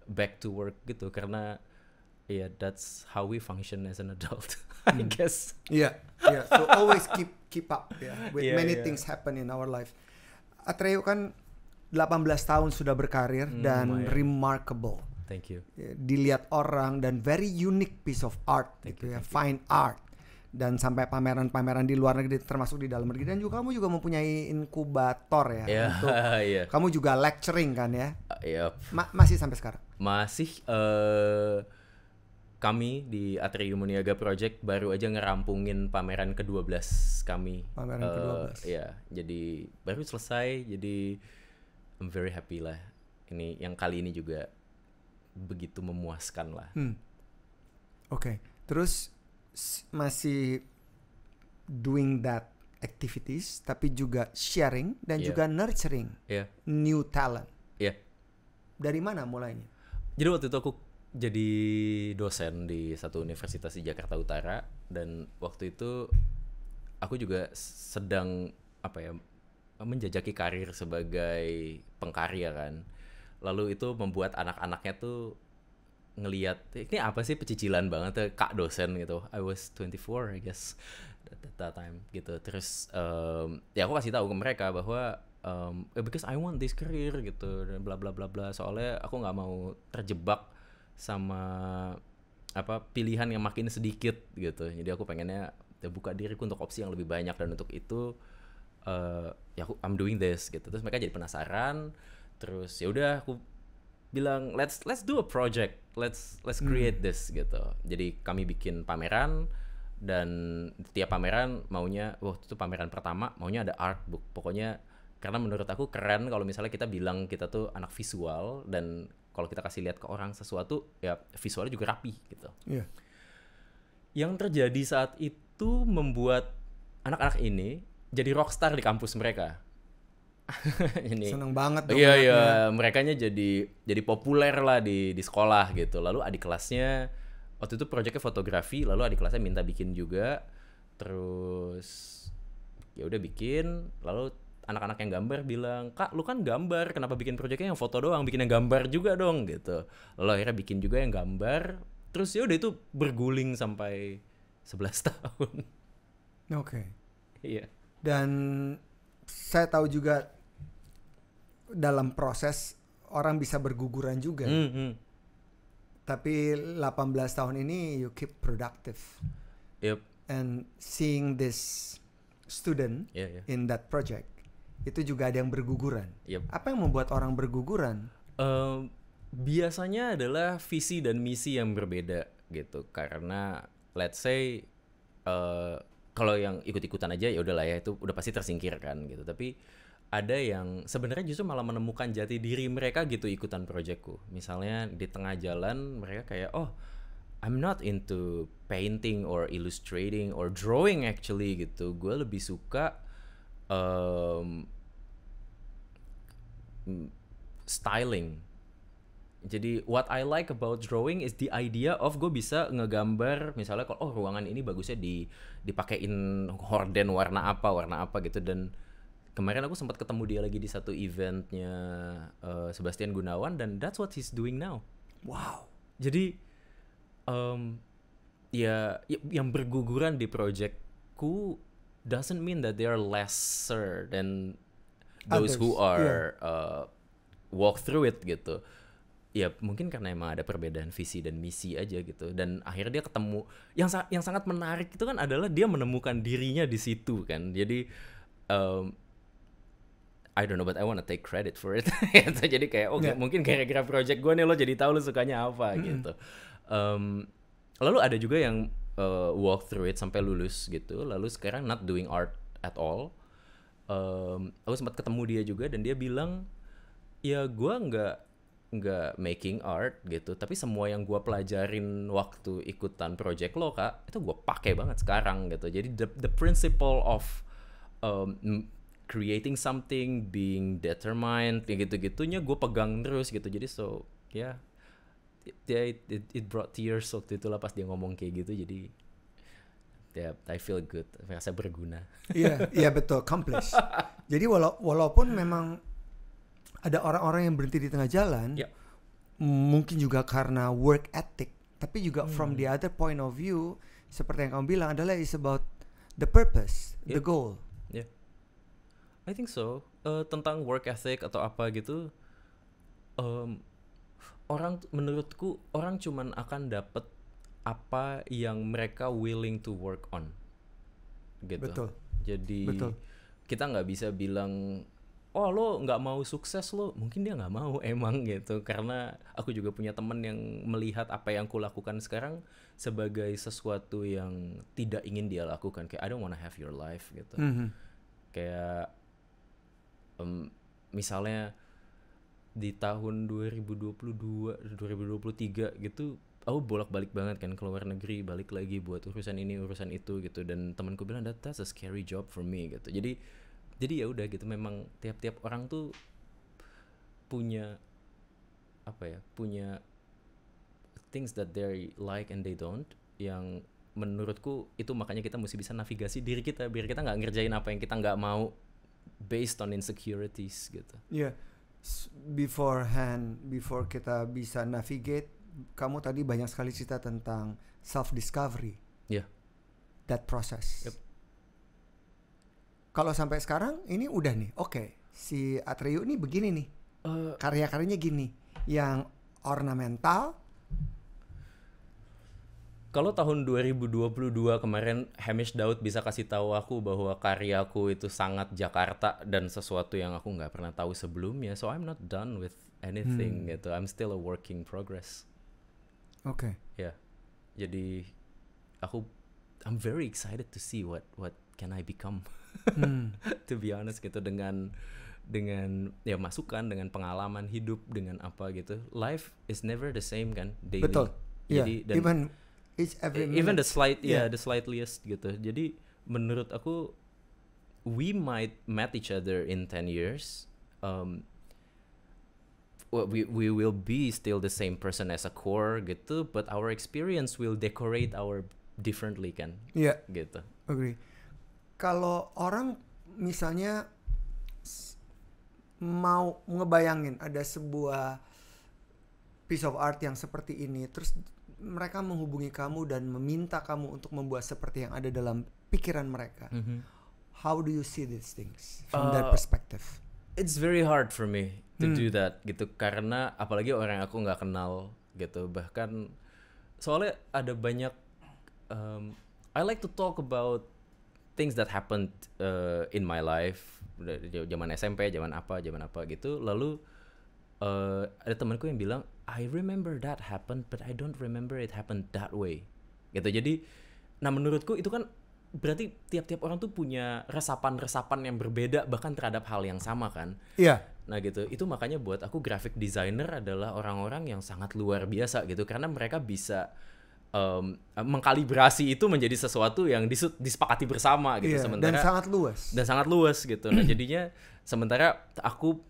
back to work gitu, karena that's how we function as an adult. I guess. Yeah. So always keep up with many things happen in our life. Atreyu kan 18 tahun sudah berkarir dan remarkable. Thank you. Dilihat orang dan very unique piece of art gitu ya, fine art. Dan sampai pameran-pameran di luar negeri termasuk di dalam negeri, dan juga kamu juga mempunyai inkubator ya untuk kamu juga lecturing kan ya? Masih sampai sekarang? Masih. Kami di Atreyu Muniaga Project baru aja ngerampungin pameran ke-12 kami. Pameran ke-12. Jadi baru selesai. Jadi I'm very happy lah. Ini yang kali ini juga begitu memuaskan lah. Oke. Terus masih doing that activities, tapi juga sharing dan juga nurturing new talent. Dari mana mulainya? Jadi waktu itu aku jadi dosen di satu universitas di Jakarta Utara, dan waktu itu aku juga sedang menjajaki karir sebagai pengkarya kan. Lalu itu membuat anak-anaknya tuh ngelihat ini apa sih, pecicilan banget kak dosen gitu. I was 24 I guess at that time gitu. Terus aku kasih tahu ke mereka bahwa because I want this career gitu dan bla bla bla bla, soalnya aku nggak mau terjebak sama pilihan yang makin sedikit gitu. Jadi aku pengennya buka diriku untuk opsi yang lebih banyak, dan untuk itu I'm doing this gitu. Terus mereka jadi penasaran, terus ya udah aku bilang let's do a project, let's create this gitu. Jadi kami bikin pameran, dan tiap pameran maunya itu pameran pertama maunya ada art book pokoknya, karena menurut aku keren kalau misalnya kita bilang kita tuh anak visual, dan kalau kita kasih lihat ke orang sesuatu ya visualnya juga rapi gitu. Yang terjadi saat itu membuat anak-anak ini jadi rockstar di kampus mereka. Seneng banget dong. Merekanya jadi populer lah di sekolah gitu. Lalu adik kelasnya waktu itu proyeknya fotografi, lalu adik kelasnya minta bikin juga. Terus Ya udah bikin, lalu anak-anak yang gambar bilang, "Kak, lu kan gambar, kenapa bikin proyeknya yang foto doang, bikin yang gambar juga dong," gitu. Lalu akhirnya bikin juga yang gambar, terus ya udah itu berguling sampai 11 tahun. Oke. Iya. Dan saya tahu juga dalam proses orang bisa berguguran juga. Tapi 18 tahun ini you keep productive. Yep. And seeing this student in that project, itu juga ada yang berguguran. Yep. Apa yang membuat orang berguguran? Biasanya adalah visi dan misi yang berbeda gitu. Karena let's say kalau yang ikut-ikutan aja ya udahlah ya, itu udah pasti tersingkirkan gitu. Tapi ada yang sebenarnya justru malah menemukan jati diri mereka gitu ikutan proyekku. Misalnya di tengah jalan mereka kayak, oh I'm not into painting or illustrating or drawing actually gitu. Gue lebih suka styling. Jadi what I like about drawing is the idea of gue bisa ngegambar misalnya kalau ruangan ini bagusnya dipakein horden warna apa gitu. Dan kemarin aku sempat ketemu dia lagi di satu eventnya Sebastian Gunawan, dan that's what he's doing now. Wow. Jadi ya yang berguguran di projectku doesn't mean that they are lesser than those who are walk through it gitu. Ya mungkin karena emang ada perbedaan visi dan misi aja gitu. Dan akhirnya dia ketemu yang sangat menarik itu kan adalah dia menemukan dirinya di situ kan. Jadi I don't know, but I wanna take credit for it. Jadi kayak mungkin gara-gara project gue nih lo jadi tahu lo sukanya apa gitu. Lalu ada juga yang walk through it sampai lulus gitu. Lalu sekarang not doing art at all. Aku sempat ketemu dia juga dan dia bilang, ya gue nggak making art gitu, tapi semua yang gue pelajarin waktu ikutan project lo kak, itu gue pakai banget sekarang gitu. Jadi the principle of creating something, being determined, kayak gitu-gitunya gue pegang terus gitu. Jadi it brought tears waktu itu lah pas dia ngomong kayak gitu. Jadi I feel good, merasa berguna. Iya betul, accomplish. Jadi walaupun memang ada orang-orang yang berhenti di tengah jalan, mungkin juga karena work ethic, tapi juga from the other point of view, seperti yang kamu bilang adalah is about the purpose, the goal. I think so. Tentang work ethic atau apa gitu, menurutku orang cuman akan dapat apa yang mereka willing to work on, gitu. Betul. Jadi kita nggak bisa bilang, oh lo nggak mau sukses lo, mungkin dia nggak mau emang gitu. Karena aku juga punya teman yang melihat apa yang aku lakukan sekarang sebagai sesuatu yang tidak ingin dia lakukan. Kayak I don't wanna have your life gitu. Kayak misalnya di tahun 2022, 2023 gitu, aku bolak-balik banget kan ke luar negeri, balik lagi buat urusan ini urusan itu gitu. Dan temanku bilang that's a scary job for me gitu. Jadi ya udah gitu, memang tiap-tiap orang tuh punya punya things that they like and they don't, yang menurutku itu makanya kita mesti bisa navigasi diri kita biar kita nggak ngerjain apa yang kita nggak mau based on insecurities gitu. Before kita bisa navigate, kamu tadi banyak sekali cerita tentang self discovery. That process. Kalau sampai sekarang ini udah nih, oke, si Atreyu nih begini nih, karya-karyanya gini, yang ornamental. Kalau tahun 2022 kemarin Hamish Daud bisa kasih tahu aku bahwa karyaku itu sangat Jakarta dan sesuatu yang aku nggak pernah tahu sebelumnya, so I'm not done with anything gitu. I'm still a working progress. Oke. Jadi I'm very excited to see what can I become. To be honest gitu, dengan ya masukan, dengan pengalaman hidup, dengan apa gitu. Life is never the same kan, daily. Betul. Jadi even the slightest gitu. Jadi menurut aku we might met each other in 10 years. We will be still the same person as a core gitu, but our experience will decorate our differently kan. Iya. Gitu. Agree. kalau orang misalnya mau ngebayangin ada sebuah piece of art yang seperti ini, terus mereka menghubungi kamu dan meminta kamu untuk membuat seperti yang ada dalam pikiran mereka. How do you see these things from that perspective? It's very hard for me to do that gitu, karena apalagi orang yang aku nggak kenal gitu. Bahkan soalnya ada banyak I like to talk about things that happened in my life, zaman SMP, zaman apa gitu. Lalu ada temanku yang bilang, I remember that happened, but I don't remember it happened that way. Gitu. Jadi, nah menurutku itu kan berarti tiap-tiap orang tuh punya resapan-resapan yang berbeda bahkan terhadap hal yang sama kan. Iya. Nah gitu. Itu makanya buat aku graphic designer adalah orang-orang yang sangat luar biasa gitu, karena mereka bisa mengkalibrasi itu menjadi sesuatu yang disepakati bersama gitu. Iya, sementara dan sangat luas gitu. Nah jadinya sementara aku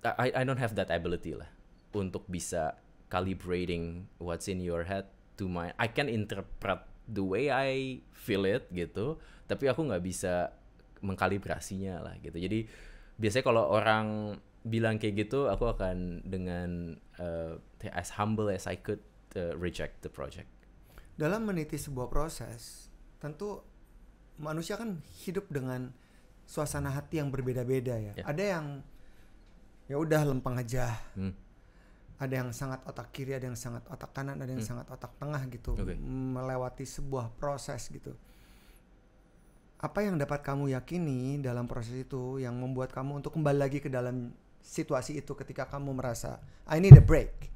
I don't have that ability lah untuk bisa calibrating what's in your head to mine. I can interpret the way I feel it gitu, tapi aku nggak bisa mengkalibrasinya lah gitu. Jadi biasanya kalau orang bilang kayak gitu, aku akan dengan as humble as I could reject the project. Dalam meniti sebuah proses, tentu manusia kan hidup dengan suasana hati yang berbeda-beda ya. Ada yang ya udah lempeng aja. Ada yang sangat otak kiri, ada yang sangat otak kanan, ada yang sangat otak tengah gitu. Melewati sebuah proses gitu. Apa yang dapat kamu yakini dalam proses itu yang membuat kamu untuk kembali lagi ke dalam situasi itu ketika kamu merasa I need a break.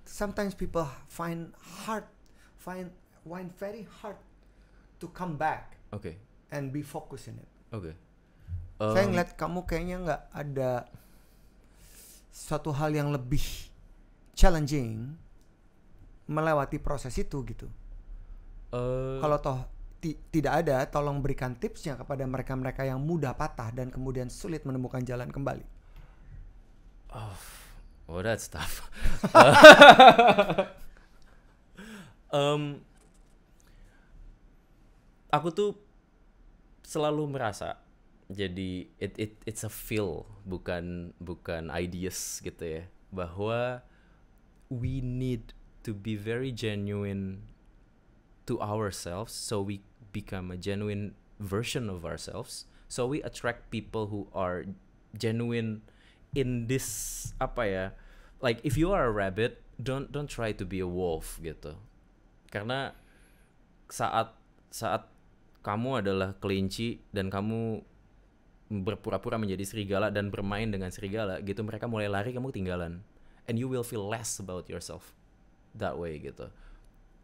Sometimes people find very hard to come back and be focused in it. Saya ngeliat kamu kayaknya nggak ada suatu hal yang lebih challenging melewati proses itu gitu. Kalau toh tidak ada, tolong berikan tipsnya kepada mereka-mereka yang mudah patah dan kemudian sulit menemukan jalan kembali. Oh, that's tough. Aku tuh selalu merasa jadi it's a feel, bukan ideas gitu ya, bahwa we need to be very genuine to ourselves so we become a genuine version of ourselves, so we attract people who are genuine in this like if you are a rabbit, don't try to be a wolf gitu. Karena saat kamu adalah kelinci dan kamu berpura-pura menjadi serigala dan bermain dengan serigala gitu, mereka mulai lari, kamu ketinggalan, and you will feel less about yourself that way gitu.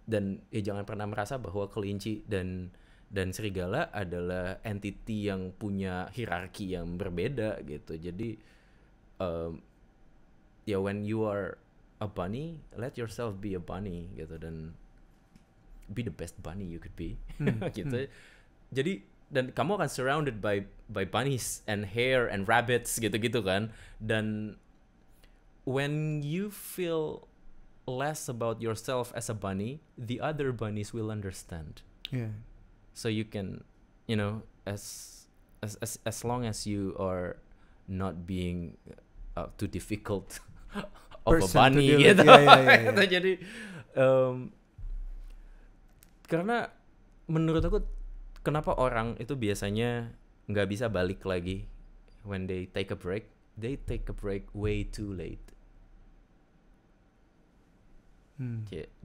Dan jangan pernah merasa bahwa kelinci dan serigala adalah entity yang punya hierarki yang berbeda gitu. Jadi when you are a bunny, let yourself be a bunny gitu, dan be the best bunny you could be gitu. Jadi dan kamu akan surrounded by bunnies and hare and rabbits gitu-gitu kan. Dan when you feel less about yourself as a bunny, the other bunnies will understand. So you can, as long as you are not being too difficult of a bunny gitu. Jadi karena menurut aku kenapa orang itu biasanya nggak bisa balik lagi when they take a break way too late.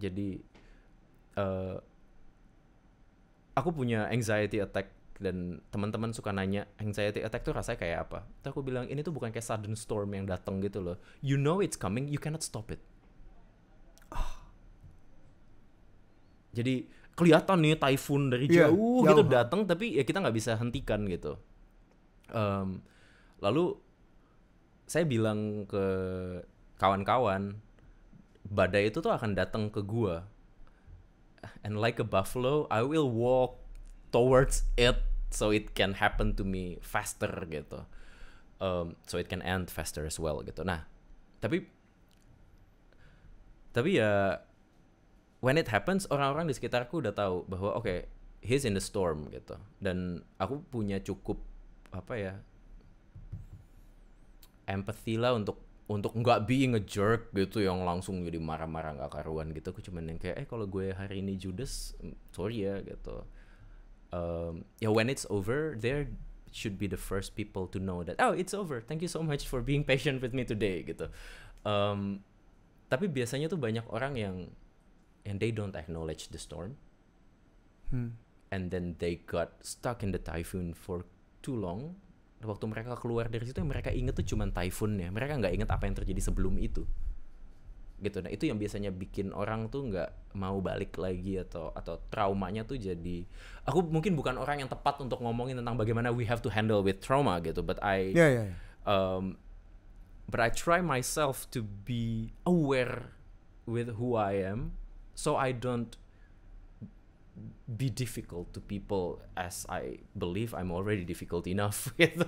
Jadi aku punya anxiety attack dan teman-teman suka nanya anxiety attack tuh rasanya kayak apa. Terus aku bilang ini tuh bukan kayak sudden storm yang datang gitu loh. You know it's coming, you cannot stop it. Jadi kelihatan nih typhoon dari jauh gitu datang, tapi ya kita nggak bisa hentikan gitu. Lalu saya bilang ke kawan-kawan, badai itu tuh akan datang ke gua, and like a buffalo, I will walk towards it so it can happen to me faster gitu, so it can end faster as well gitu. Nah, tapi ya when it happens, orang-orang di sekitarku udah tahu bahwa he's in the storm gitu. Dan aku punya cukup apa ya, empathy lah untuk nggak being a jerk gitu yang langsung jadi marah-marah nggak karuan gitu. Aku cuman yang kayak kalau gue hari ini judes, sorry ya gitu. Ya when it's over, there should be the first people to know that it's over. Thank you so much for being patient with me today gitu. Tapi biasanya tuh banyak orang yang they don't acknowledge the storm, and then they got stuck in the typhoon for too long. Waktu mereka keluar dari situ, yang mereka inget tuh cuman typhoonnya. Mereka nggak inget apa yang terjadi sebelum itu, gitu. Nah itu yang biasanya bikin orang tuh nggak mau balik lagi atau traumanya tuh jadi. Aku mungkin bukan orang yang tepat untuk ngomongin tentang bagaimana we have to handle with trauma gitu, but but I try myself to be aware with who I am, so I don't be difficult to people as I believe I'm already difficult enough gitu.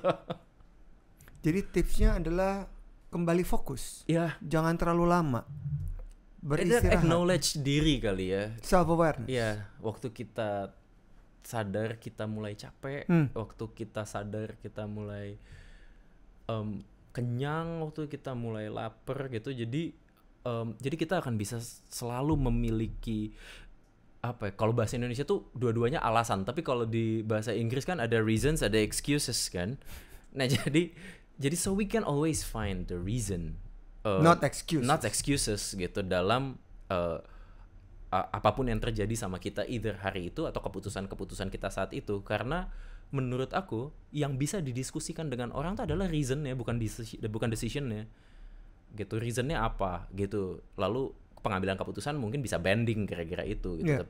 Jadi tipsnya adalah kembali fokus. Jangan terlalu lama. Beristirahat. Acknowledge diri kali ya. Self awareness. Waktu kita sadar kita mulai capek, waktu kita sadar kita mulai kenyang, waktu kita mulai lapar gitu. Jadi kita akan bisa selalu memiliki apa ya, kalau bahasa Indonesia tuh dua-duanya alasan, tapi kalau di bahasa Inggris kan ada reasons, ada excuses kan. Nah jadi so we can always find the reason, not excuses gitu dalam apapun yang terjadi sama kita either hari itu atau keputusan kita saat itu. Karena menurut aku yang bisa didiskusikan dengan orang tuh adalah reasonnya, bukan decisionnya gitu. Reasonnya apa gitu, lalu pengambilan keputusan mungkin bisa bending kira-kira itu gitu.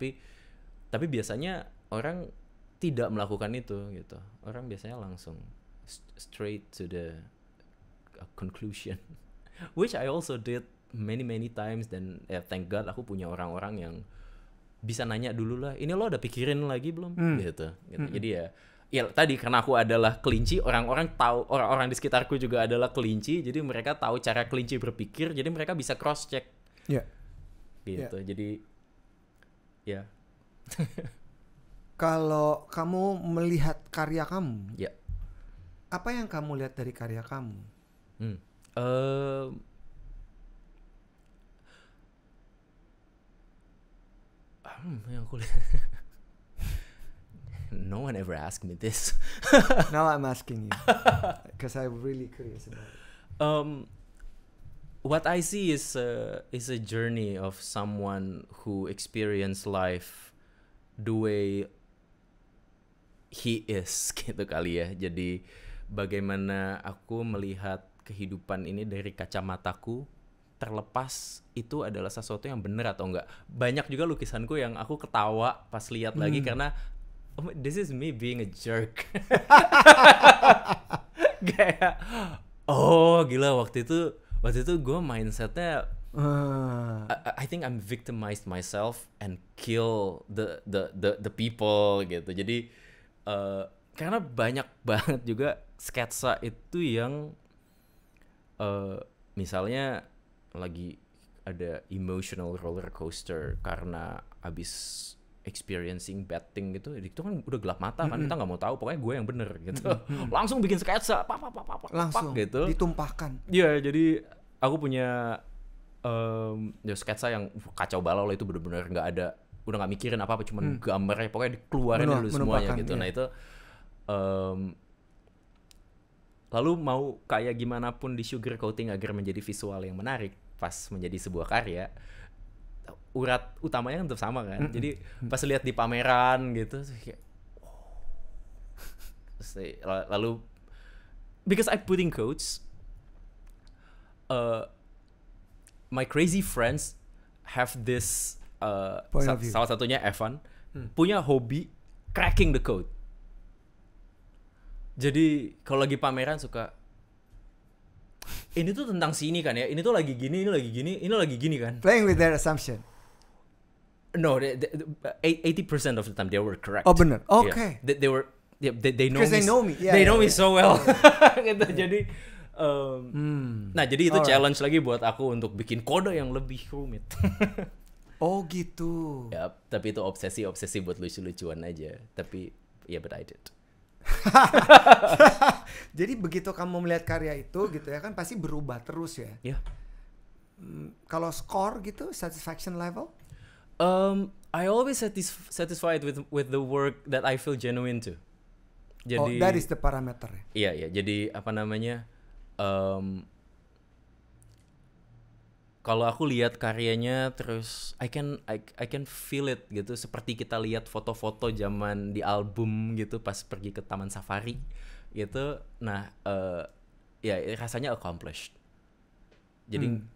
Tapi biasanya orang tidak melakukan itu gitu. Orang biasanya langsung straight to the conclusion, which I also did many times. Dan thank God aku punya orang-orang yang bisa nanya dulu lah, ini lo udah pikirin lagi belum gitu. Jadi ya tadi karena aku adalah kelinci, orang-orang tahu, orang-orang di sekitarku juga adalah kelinci, jadi mereka tahu cara kelinci berpikir, jadi mereka bisa cross check gitu. Jadi kalau kamu melihat karya kamu, apa yang kamu lihat dari karya kamu? Yang aku lihat. No one ever asked me this. Now I'm asking you because I'm really curious about it. What I see is a journey of someone who experienced life the way he is gitu kali ya. Jadi bagaimana aku melihat kehidupan ini dari kacamataku, terlepas itu adalah sesuatu yang benar atau enggak. Banyak juga lukisanku yang aku ketawa pas lihat lagi karena this is me being a jerk. Kayak gila waktu itu gue mindsetnya I think I'm victimized myself and kill the people gitu. Jadi karena banyak banget juga sketsa itu yang misalnya lagi ada emotional roller coaster karena abis experiencing bad thing gitu, itu kan udah gelap mata kan, kita nggak mau tahu, pokoknya gue yang bener gitu. Langsung bikin sketsa, langsung gitu, ditumpahkan. Iya, jadi aku punya sketsa yang kacau balau lah, itu bener-bener nggak ada, udah nggak mikirin apa-apa, cuman gambarnya pokoknya dikeluarin dulu semuanya gitu. Nah itu lalu mau kayak gimana pun di sugar coating agar menjadi visual yang menarik pas menjadi sebuah karya, urat utamanya kan tetap sama kan. Jadi pas lihat di pameran gitu kayak lalu because I put in quotes, my crazy friends have this salah satunya Evan punya hobi cracking the code. Jadi kalau lagi pameran suka, ini tuh tentang sini kan ya, ini tuh lagi gini, ini lagi gini, ini lagi gini kan. Playing with their assumption. No, 80% of the time they were correct. Oh benar, oke. Okay. They were, they know me. Because they know me. They know me so well. Gitu. Jadi, nah jadi itu challenge lagi buat aku untuk bikin kode yang lebih rumit. Oh gitu. Ya, tapi itu obsesi buat lucu-lucuan aja. Tapi ya, but I did. Jadi begitu kamu melihat karya itu gitu ya kan pasti berubah terus ya. Ya. Kalau score gitu, satisfaction level? I always satisfied with the work that I feel genuine to. Jadi, that is the parameter. Iya. Jadi apa namanya? Kalau aku lihat karyanya terus I can feel it gitu, seperti kita lihat foto-foto zaman di album gitu pas pergi ke Taman Safari gitu. Nah, ya rasanya accomplished. Jadi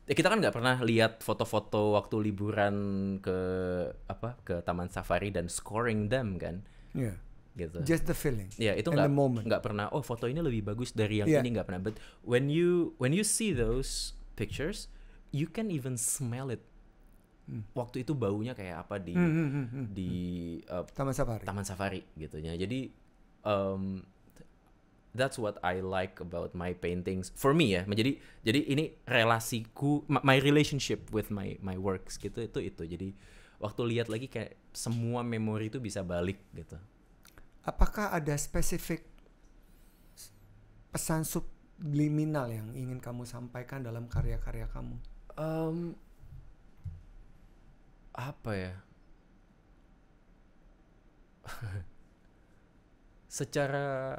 kita kan nggak pernah lihat foto-foto waktu liburan ke Taman Safari dan scoring them kan. Yeah. Gitu. Just the feeling. Ya, itu nggak pernah. Oh, foto ini lebih bagus dari yang ini, nggak pernah. But when you see those pictures, you can even smell it. Waktu itu baunya kayak apa di Taman Safari gitu ya. Jadi that's what I like about my paintings. For me ya, jadi ini relasiku, my relationship with my works gitu itu. Jadi waktu lihat lagi kayak semua memori itu bisa balik gitu. Apakah ada spesifik pesan subliminal yang ingin kamu sampaikan dalam karya-karya kamu? Apa ya? Secara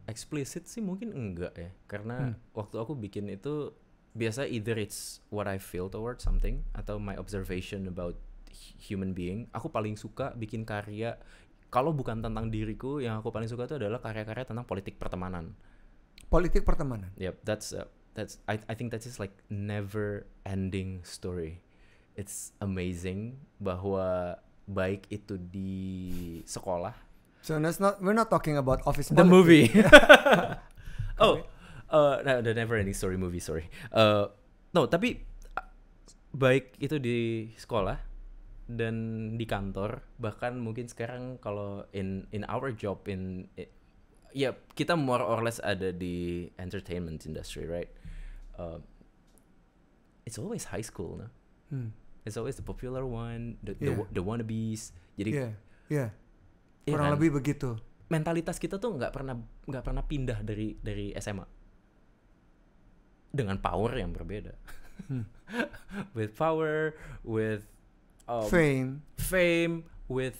eksplisit sih mungkin enggak ya, karena waktu aku bikin itu biasa either it's what I feel towards something atau my observation about human being. Aku paling suka bikin karya kalau bukan tentang diriku, yang aku paling suka itu adalah karya-karya tentang politik pertemanan. Politik pertemanan. Yep, that's I think that is like never ending story. It's amazing bahwa baik itu di sekolah. So we're not talking about office the politics. Movie. No, the never ending story movie, sorry. No, tapi baik itu di sekolah dan di kantor, bahkan mungkin sekarang kalau in our job ya kita more or less ada di entertainment industry, right? It's always high school, no? It's always the popular one, the wannabes. Jadi kurang lebih begitu. Mentalitas kita tuh nggak pernah pindah dari SMA dengan power yang berbeda. With power, with fame, with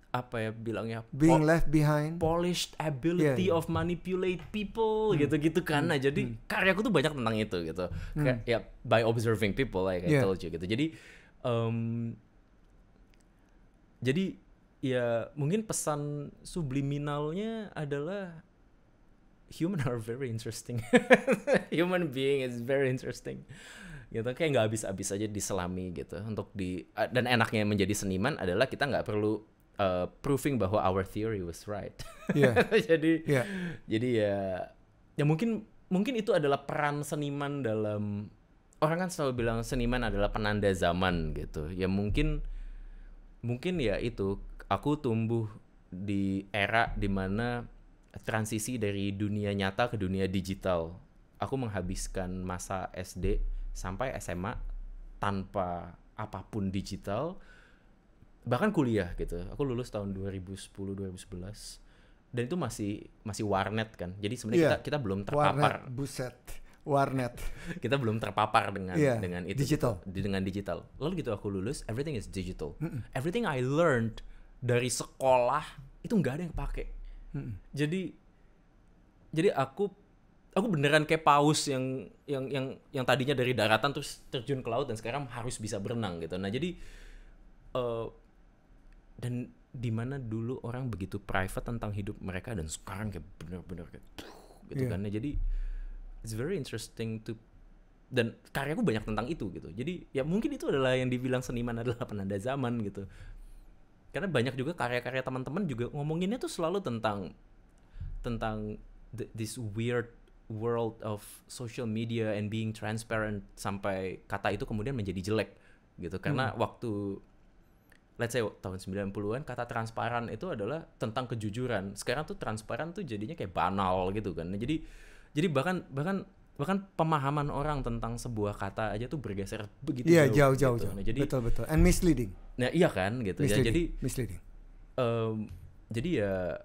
apa ya bilangnya, being left behind, polished ability of manipulate people, gitu-gitu kan. Nah, jadi karyaku tuh banyak tentang itu gitu. Ya, by observing people like I told you gitu. Jadi ya mungkin pesan subliminalnya adalah human are very interesting. Human being is very interesting. Gitu, kayak nggak habis-habis aja diselami gitu. Dan enaknya menjadi seniman adalah kita nggak perlu proving bahwa our theory was right. Jadi ya mungkin itu adalah peran seniman dalam, orang kan selalu bilang seniman adalah penanda zaman gitu. Ya mungkin ya itu, aku tumbuh di era dimana transisi dari dunia nyata ke dunia digital. Aku menghabiskan masa SD sampai SMA tanpa apapun digital. Bahkan kuliah gitu. Aku lulus tahun 2010-2011 dan itu masih warnet kan. Jadi sebenarnya kita belum terpapar. Warnet. Kita belum terpapar dengan itu digital. Dengan digital. Lalu gitu aku lulus, everything is digital. Everything I learned dari sekolah itu nggak ada yang pakai. Jadi aku beneran kayak paus yang tadinya dari daratan terus terjun ke laut dan sekarang harus bisa berenang gitu. Nah, jadi dan di mana dulu orang begitu private tentang hidup mereka dan sekarang kayak bener-bener kayak gitu kan. Nah, jadi it's very interesting dan karyaku banyak tentang itu gitu. Jadi ya mungkin itu adalah yang dibilang seniman adalah penanda zaman gitu. Karena banyak juga karya-karya teman-teman juga ngomonginnya tuh selalu tentang this weird world of social media and being transparent, sampai kata itu kemudian menjadi jelek gitu. Karena waktu let's say tahun 90-an kata transparan itu adalah tentang kejujuran. Sekarang tuh transparan tuh jadinya kayak banal gitu kan. Jadi bahkan bahkan pemahaman orang tentang sebuah kata aja tuh bergeser begitu jauh. Gitu. Nah, jadi betul and misleading. Nah iya kan gitu ya, jadi misleading. Jadi ya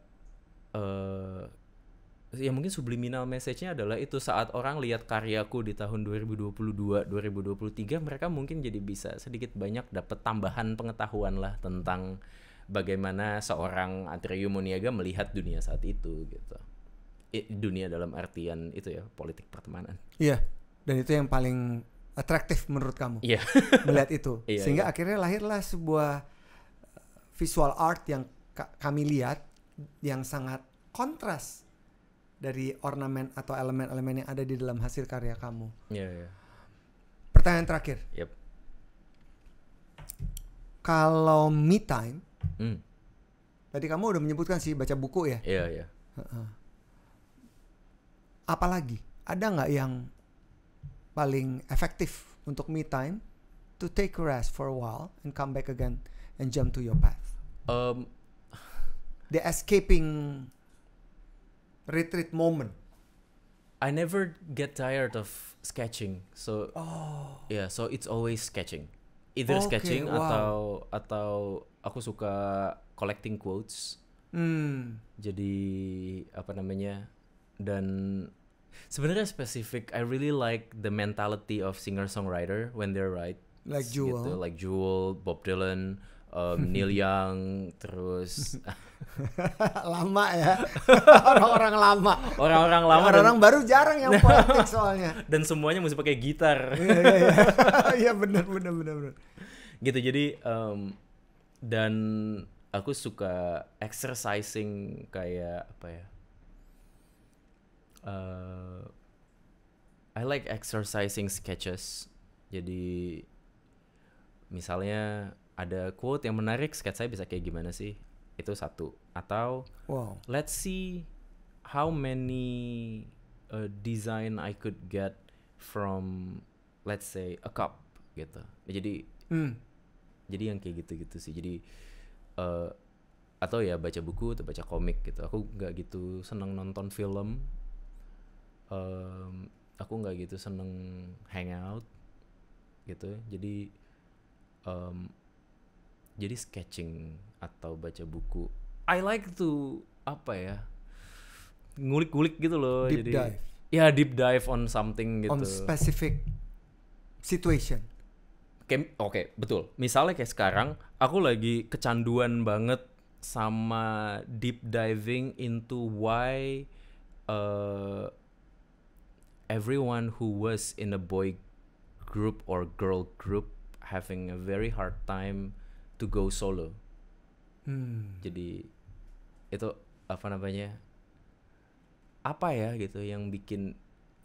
mungkin subliminal message-nya adalah itu, saat orang lihat karyaku di tahun 2022, 2023, mereka mungkin jadi bisa sedikit banyak dapat tambahan pengetahuan lah tentang bagaimana seorang Atreyu Muniaga melihat dunia saat itu gitu. Dunia dalam artian itu ya, politik pertemanan. Iya, dan itu yang paling atraktif menurut kamu. Iya. Melihat itu. Iya, sehingga akhirnya lahirlah sebuah visual art yang kami lihat yang sangat kontras dari ornamen atau elemen-elemen yang ada di dalam hasil karya kamu. Iya. Pertanyaan terakhir. Yep. Kalau me time, tadi kamu udah menyebutkan sih baca buku ya. Iya. Apalagi ada nggak yang paling efektif untuk me time to take a rest for a while and come back again and jump to your path? The escaping retreat moment. I never get tired of sketching, so so it's always sketching. Either sketching atau aku suka collecting quotes. Jadi apa namanya? Dan sebenarnya spesifik, I really like the mentality of singer-songwriter when they write. Like Jewel. Gitu, like Jewel, Bob Dylan, Neil Young, terus lama ya. Orang-orang lama. Orang-orang baru jarang yang poetik soalnya. Dan semuanya mesti pakai gitar. Iya benar. Gitu, jadi dan aku suka exercising kayak apa ya? I like exercising sketches. Jadi misalnya ada quote yang menarik, sketch saya bisa kayak gimana sih? Itu satu. Atau let's see how many design I could get from, let's say, a cup gitu. Jadi yang kayak gitu-gitu sih. Jadi atau ya baca buku atau baca komik gitu. Aku nggak gitu seneng nonton film. Aku nggak gitu seneng hangout gitu. Jadi sketching atau baca buku. I like to ngulik-ngulik gitu loh. Deep dive. Ya, deep dive on something gitu. On specific situation. Oke, betul. Misalnya kayak sekarang aku lagi kecanduan banget sama deep diving into why everyone who was in a boy group or girl group having a very hard time to go solo. Jadi itu apa ya gitu yang bikin,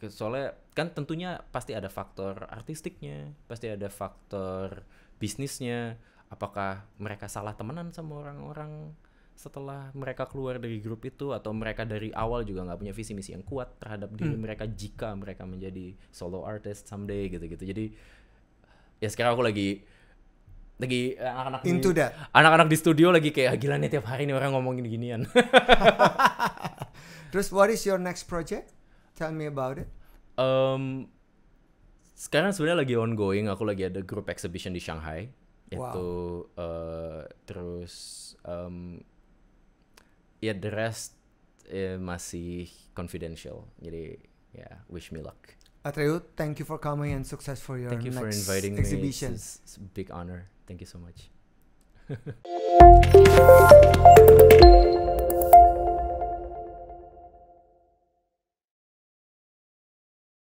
soalnya kan tentunya pasti ada faktor artistiknya, pasti ada faktor bisnisnya. Apakah mereka salah temenan sama orang-orang setelah mereka keluar dari grup itu, atau mereka dari awal juga nggak punya visi misi yang kuat terhadap diri mereka jika mereka menjadi solo artist someday gitu-gitu. Jadi ya sekarang aku lagi anak-anak di studio lagi kayak gila nih, tiap hari nih orang ngomongin ginian. Terus what is your next project? Tell me about it. Sekarang sebenarnya lagi ongoing. Aku lagi ada group exhibition di Shanghai. Itu terus ya the rest masih confidential. Jadi ya wish me luck. Atreyu, thank you for coming and success for your next for inviting exhibition. Me. It's a big honor. Thank you so much.